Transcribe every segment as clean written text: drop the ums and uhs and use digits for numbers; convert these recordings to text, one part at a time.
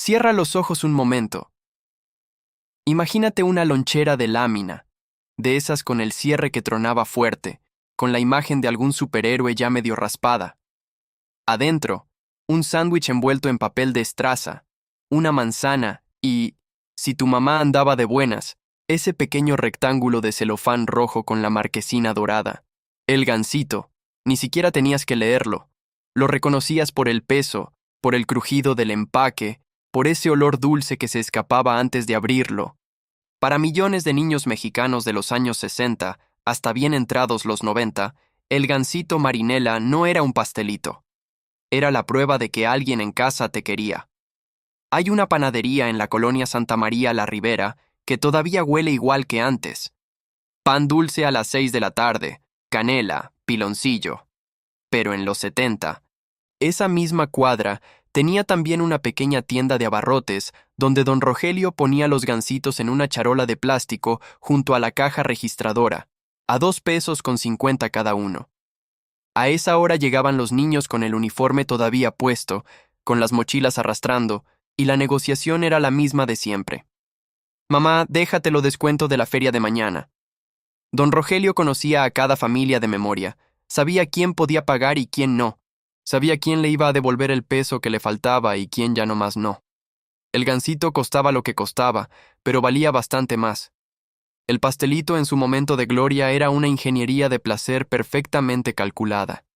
Cierra los ojos un momento. Imagínate una lonchera de lámina, de esas con el cierre que tronaba fuerte, con la imagen de algún superhéroe ya medio raspada. Adentro, un sándwich envuelto en papel de estraza, una manzana y, si tu mamá andaba de buenas, ese pequeño rectángulo de celofán rojo con la marquesina dorada. El Gansito, ni siquiera tenías que leerlo. Lo reconocías por el peso, por el crujido del empaque, por ese olor dulce que se escapaba antes de abrirlo. Para millones de niños mexicanos de los años 60, hasta bien entrados los 90, el Gansito Marinela no era un pastelito. Era la prueba de que alguien en casa te quería. Hay una panadería en la colonia Santa María la Ribera que todavía huele igual que antes. Pan dulce a las 6 de la tarde, canela, piloncillo. Pero en los 70, esa misma cuadra tenía también una pequeña tienda de abarrotes donde don Rogelio ponía los gansitos en una charola de plástico junto a la caja registradora, a 2 pesos con 50 cada uno. A esa hora llegaban los niños con el uniforme todavía puesto, con las mochilas arrastrando, y la negociación era la misma de siempre. Mamá, déjate lo descuento de la feria de mañana. Don Rogelio conocía a cada familia de memoria, sabía quién podía pagar y quién no, sabía quién le iba a devolver el peso que le faltaba y quién ya nomás no. El gansito costaba lo que costaba, pero valía bastante más. El pastelito en su momento de gloria era una ingeniería de placer perfectamente calculada.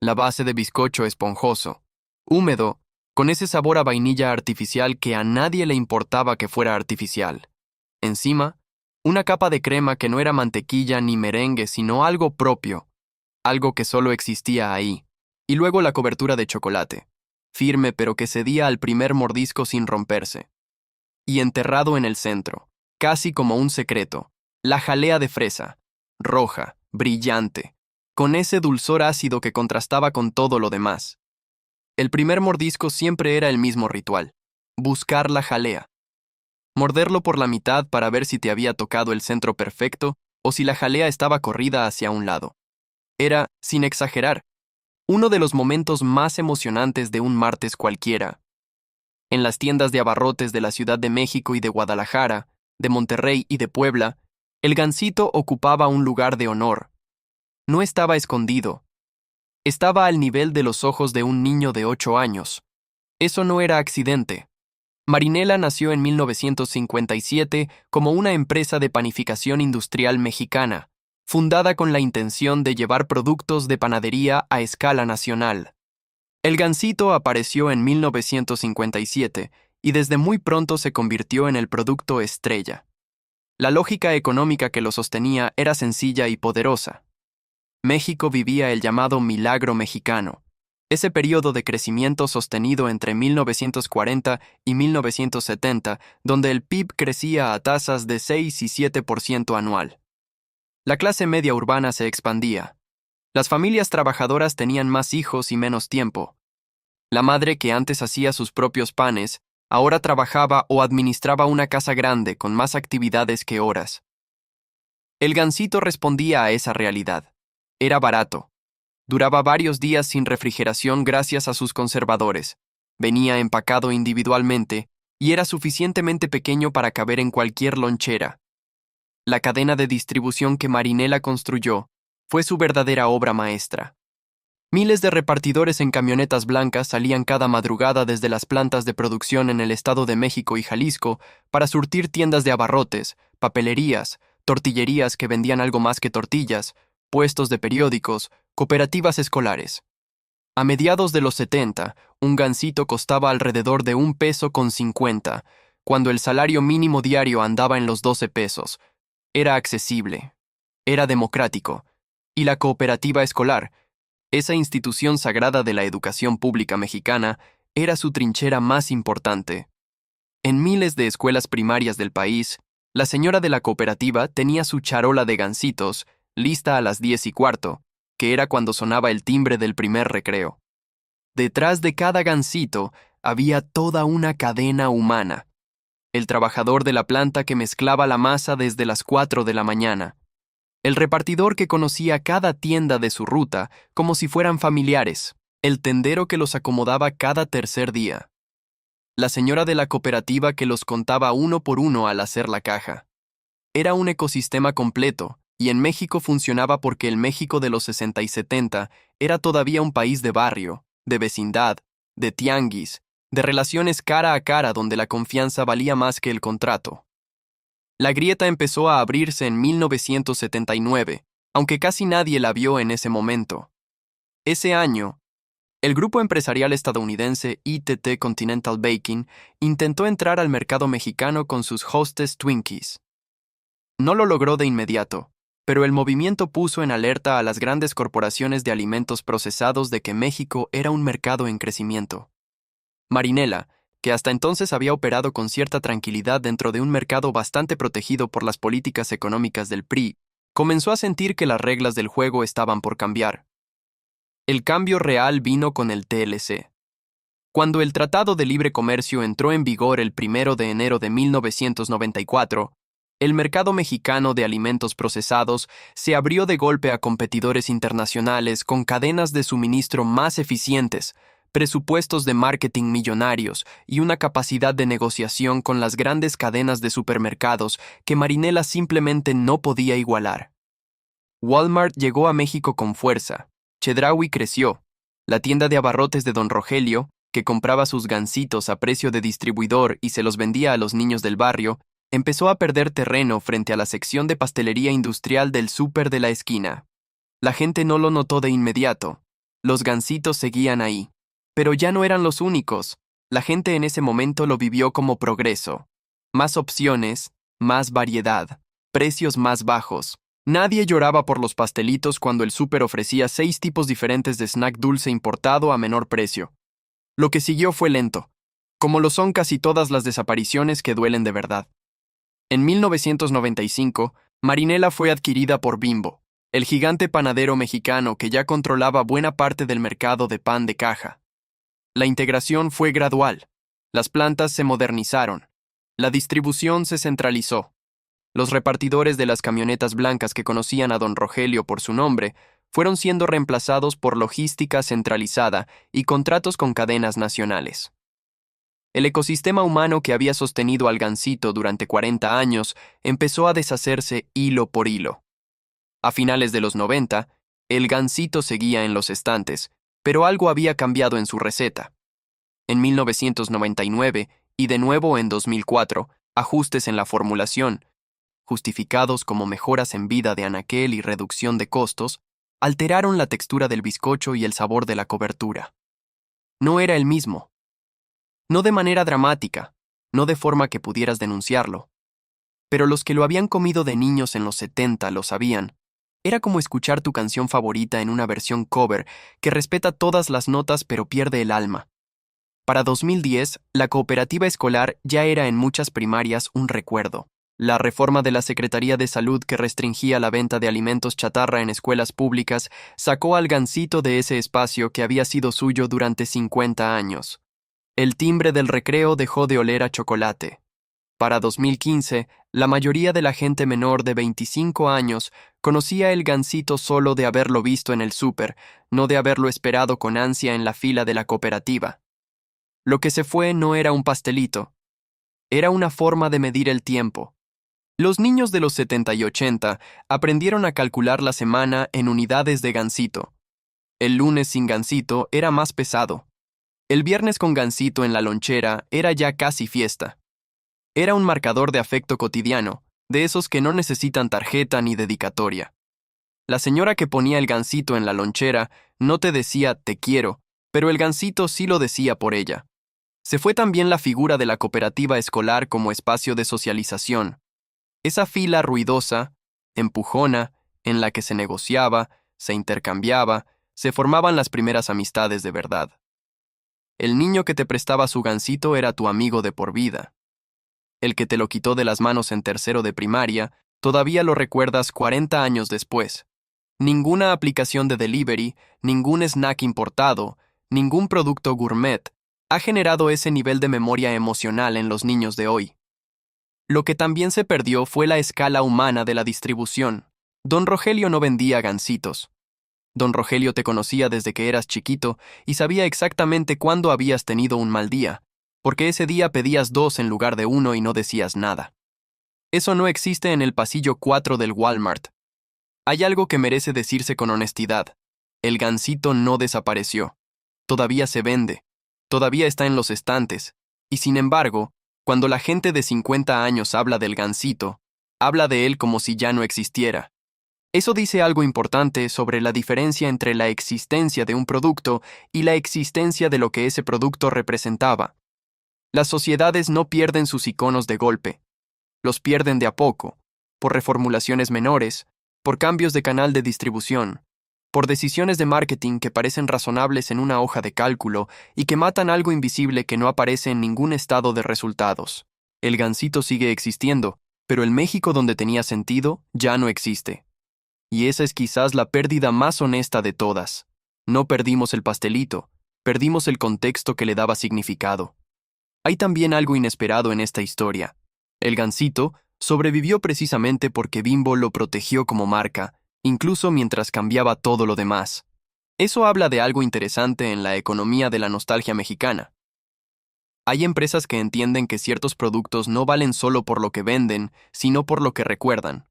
La base de bizcocho esponjoso, húmedo, con ese sabor a vainilla artificial que a nadie le importaba que fuera artificial. Encima, una capa de crema que no era mantequilla ni merengue, sino algo propio, algo que solo existía ahí. Y luego la cobertura de chocolate, firme pero que cedía al primer mordisco sin romperse. Y enterrado en el centro, casi como un secreto, la jalea de fresa, roja, brillante, con ese dulzor ácido que contrastaba con todo lo demás. El primer mordisco siempre era el mismo ritual, buscar la jalea. Morderlo por la mitad para ver si te había tocado el centro perfecto o si la jalea estaba corrida hacia un lado. Era, sin exagerar, uno de los momentos más emocionantes de un martes cualquiera. En las tiendas de abarrotes de la Ciudad de México y de Guadalajara, de Monterrey y de Puebla, el gansito ocupaba un lugar de honor. No estaba escondido. Estaba al nivel de los ojos de un niño de 8 años. Eso no era accidente. Marinela nació en 1957 como una empresa de panificación industrial mexicana, fundada con la intención de llevar productos de panadería a escala nacional. El gansito apareció en 1957 y desde muy pronto se convirtió en el producto estrella. La lógica económica que lo sostenía era sencilla y poderosa. México vivía el llamado milagro mexicano, ese periodo de crecimiento sostenido entre 1940 y 1970, donde el PIB crecía a tasas de 6 y 7% anual. La clase media urbana se expandía. Las familias trabajadoras tenían más hijos y menos tiempo. La madre que antes hacía sus propios panes, ahora trabajaba o administraba una casa grande con más actividades que horas. El gansito respondía a esa realidad. Era barato. Duraba varios días sin refrigeración gracias a sus conservadores. Venía empacado individualmente y era suficientemente pequeño para caber en cualquier lonchera. La cadena de distribución que Marinela construyó fue su verdadera obra maestra. Miles de repartidores en camionetas blancas salían cada madrugada desde las plantas de producción en el Estado de México y Jalisco para surtir tiendas de abarrotes, papelerías, tortillerías que vendían algo más que tortillas, puestos de periódicos, cooperativas escolares. A mediados de los 70, un gansito costaba alrededor de 1 peso con 50, cuando el salario mínimo diario andaba en los 12 pesos. Era accesible, era democrático, y la cooperativa escolar, esa institución sagrada de la educación pública mexicana, era su trinchera más importante. En miles de escuelas primarias del país, la señora de la cooperativa tenía su charola de gansitos, lista a las 10:15, que era cuando sonaba el timbre del primer recreo. Detrás de cada gansito había toda una cadena humana. El trabajador de la planta que mezclaba la masa desde las 4 de la mañana. El repartidor que conocía cada tienda de su ruta como si fueran familiares. El tendero que los acomodaba cada tercer día. la señora de la cooperativa que los contaba uno por uno al hacer la caja. Era un ecosistema completo, y en México funcionaba porque el México de los 60 y 70 era todavía un país de barrio, de vecindad, de tianguis, de relaciones cara a cara donde la confianza valía más que el contrato. La grieta empezó a abrirse en 1979, aunque casi nadie la vio en ese momento. Ese año, el grupo empresarial estadounidense ITT Continental Baking intentó entrar al mercado mexicano con sus Hostess Twinkies. No lo logró de inmediato, pero el movimiento puso en alerta a las grandes corporaciones de alimentos procesados de que México era un mercado en crecimiento. Marinela, que hasta entonces había operado con cierta tranquilidad dentro de un mercado bastante protegido por las políticas económicas del PRI, comenzó a sentir que las reglas del juego estaban por cambiar. El cambio real vino con el TLC. Cuando el Tratado de Libre Comercio entró en vigor el 1 de enero de 1994, el mercado mexicano de alimentos procesados se abrió de golpe a competidores internacionales con cadenas de suministro más eficientes, presupuestos de marketing millonarios y una capacidad de negociación con las grandes cadenas de supermercados que Marinela simplemente no podía igualar. Walmart llegó a México con fuerza. Chedraui creció. La tienda de abarrotes de Don Rogelio, que compraba sus gansitos a precio de distribuidor y se los vendía a los niños del barrio, empezó a perder terreno frente a la sección de pastelería industrial del súper de la esquina. La gente no lo notó de inmediato. Los gansitos seguían ahí. Pero ya no eran los únicos. La gente en ese momento lo vivió como progreso. Más opciones, más variedad, precios más bajos. Nadie lloraba por los pastelitos cuando el súper ofrecía 6 tipos diferentes de snack dulce importado a menor precio. Lo que siguió fue lento, como lo son casi todas las desapariciones que duelen de verdad. En 1995, Marinela fue adquirida por Bimbo, el gigante panadero mexicano que ya controlaba buena parte del mercado de pan de caja. La integración fue gradual. Las plantas se modernizaron. La distribución se centralizó. Los repartidores de las camionetas blancas que conocían a Don Rogelio por su nombre fueron siendo reemplazados por logística centralizada y contratos con cadenas nacionales. El ecosistema humano que había sostenido al Gansito durante 40 años empezó a deshacerse hilo por hilo. A finales de los 90, el Gansito seguía en los estantes, pero algo había cambiado en su receta. En 1999 y de nuevo en 2004, ajustes en la formulación, justificados como mejoras en vida de anaquel y reducción de costos, alteraron la textura del bizcocho y el sabor de la cobertura. No era el mismo. No de manera dramática, no de forma que pudieras denunciarlo. Pero los que lo habían comido de niños en los 70 lo sabían. Era como escuchar tu canción favorita en una versión cover que respeta todas las notas pero pierde el alma. Para 2010, la cooperativa escolar ya era en muchas primarias un recuerdo. La reforma de la Secretaría de Salud que restringía la venta de alimentos chatarra en escuelas públicas sacó al Gansito de ese espacio que había sido suyo durante 50 años. El timbre del recreo dejó de oler a chocolate. Para 2015, la mayoría de la gente menor de 25 años conocía el Gansito solo de haberlo visto en el súper, no de haberlo esperado con ansia en la fila de la cooperativa. Lo que se fue no era un pastelito. Era una forma de medir el tiempo. Los niños de los 70 y 80 aprendieron a calcular la semana en unidades de Gansito. El lunes sin Gansito era más pesado. El viernes con Gansito en la lonchera era ya casi fiesta. Era un marcador de afecto cotidiano, de esos que no necesitan tarjeta ni dedicatoria. La señora que ponía el Gansito en la lonchera no te decía te quiero, pero el Gansito sí lo decía por ella. Se fue también la figura de la cooperativa escolar como espacio de socialización. Esa fila ruidosa, empujona, en la que se negociaba, se intercambiaba, se formaban las primeras amistades de verdad. El niño que te prestaba su Gansito era tu amigo de por vida. El que te lo quitó de las manos en tercero de primaria, todavía lo recuerdas 40 años después. Ninguna aplicación de delivery, ningún snack importado, ningún producto gourmet ha generado ese nivel de memoria emocional en los niños de hoy. Lo que también se perdió fue la escala humana de la distribución. Don Rogelio no vendía Gansitos. Don Rogelio te conocía desde que eras chiquito y sabía exactamente cuándo habías tenido un mal día. porque ese día pedías 2 en lugar de 1 y no decías nada. Eso no existe en el pasillo 4 del Walmart. Hay algo que merece decirse con honestidad. El Gansito no desapareció. Todavía se vende. Todavía está en los estantes. Y sin embargo, cuando la gente de 50 años habla del Gansito, habla de él como si ya no existiera. Eso dice algo importante sobre la diferencia entre la existencia de un producto y la existencia de lo que ese producto representaba. Las sociedades no pierden sus iconos de golpe. Los pierden de a poco, por reformulaciones menores, por cambios de canal de distribución, por decisiones de marketing que parecen razonables en una hoja de cálculo y que matan algo invisible que no aparece en ningún estado de resultados. El Gansito sigue existiendo, pero el México donde tenía sentido ya no existe. Y esa es quizás la pérdida más honesta de todas. No perdimos el pastelito, perdimos el contexto que le daba significado. Hay también algo inesperado en esta historia. El Gansito sobrevivió precisamente porque Bimbo lo protegió como marca, incluso mientras cambiaba todo lo demás. Eso habla de algo interesante en la economía de la nostalgia mexicana. Hay empresas que entienden que ciertos productos no valen solo por lo que venden, sino por lo que recuerdan.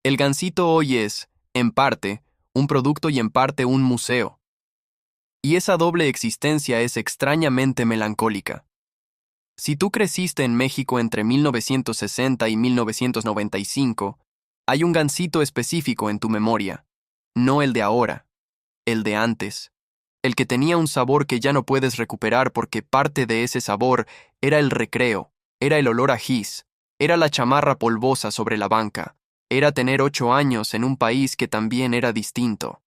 El Gansito hoy es, en parte, un producto y en parte un museo. Y esa doble existencia es extrañamente melancólica. Si tú creciste en México entre 1960 y 1995, hay un Gansito específico en tu memoria, no el de ahora, el de antes, el que tenía un sabor que ya no puedes recuperar porque parte de ese sabor era el recreo, era el olor a gis, era la chamarra polvosa sobre la banca, era tener 8 años en un país que también era distinto.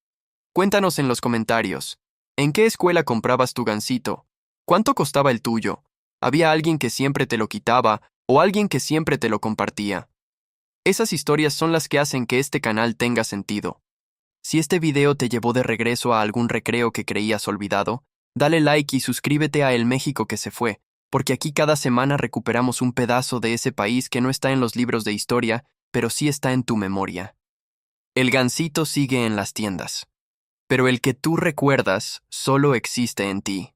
Cuéntanos en los comentarios, ¿en qué escuela comprabas tu Gansito? ¿Cuánto costaba el tuyo? ¿Había alguien que siempre te lo quitaba o alguien que siempre te lo compartía? Esas historias son las que hacen que este canal tenga sentido. Si este video te llevó de regreso a algún recreo que creías olvidado, dale like y suscríbete a El México que se fue, porque aquí cada semana recuperamos un pedazo de ese país que no está en los libros de historia, pero sí está en tu memoria. El Gansito sigue en las tiendas, pero el que tú recuerdas solo existe en ti.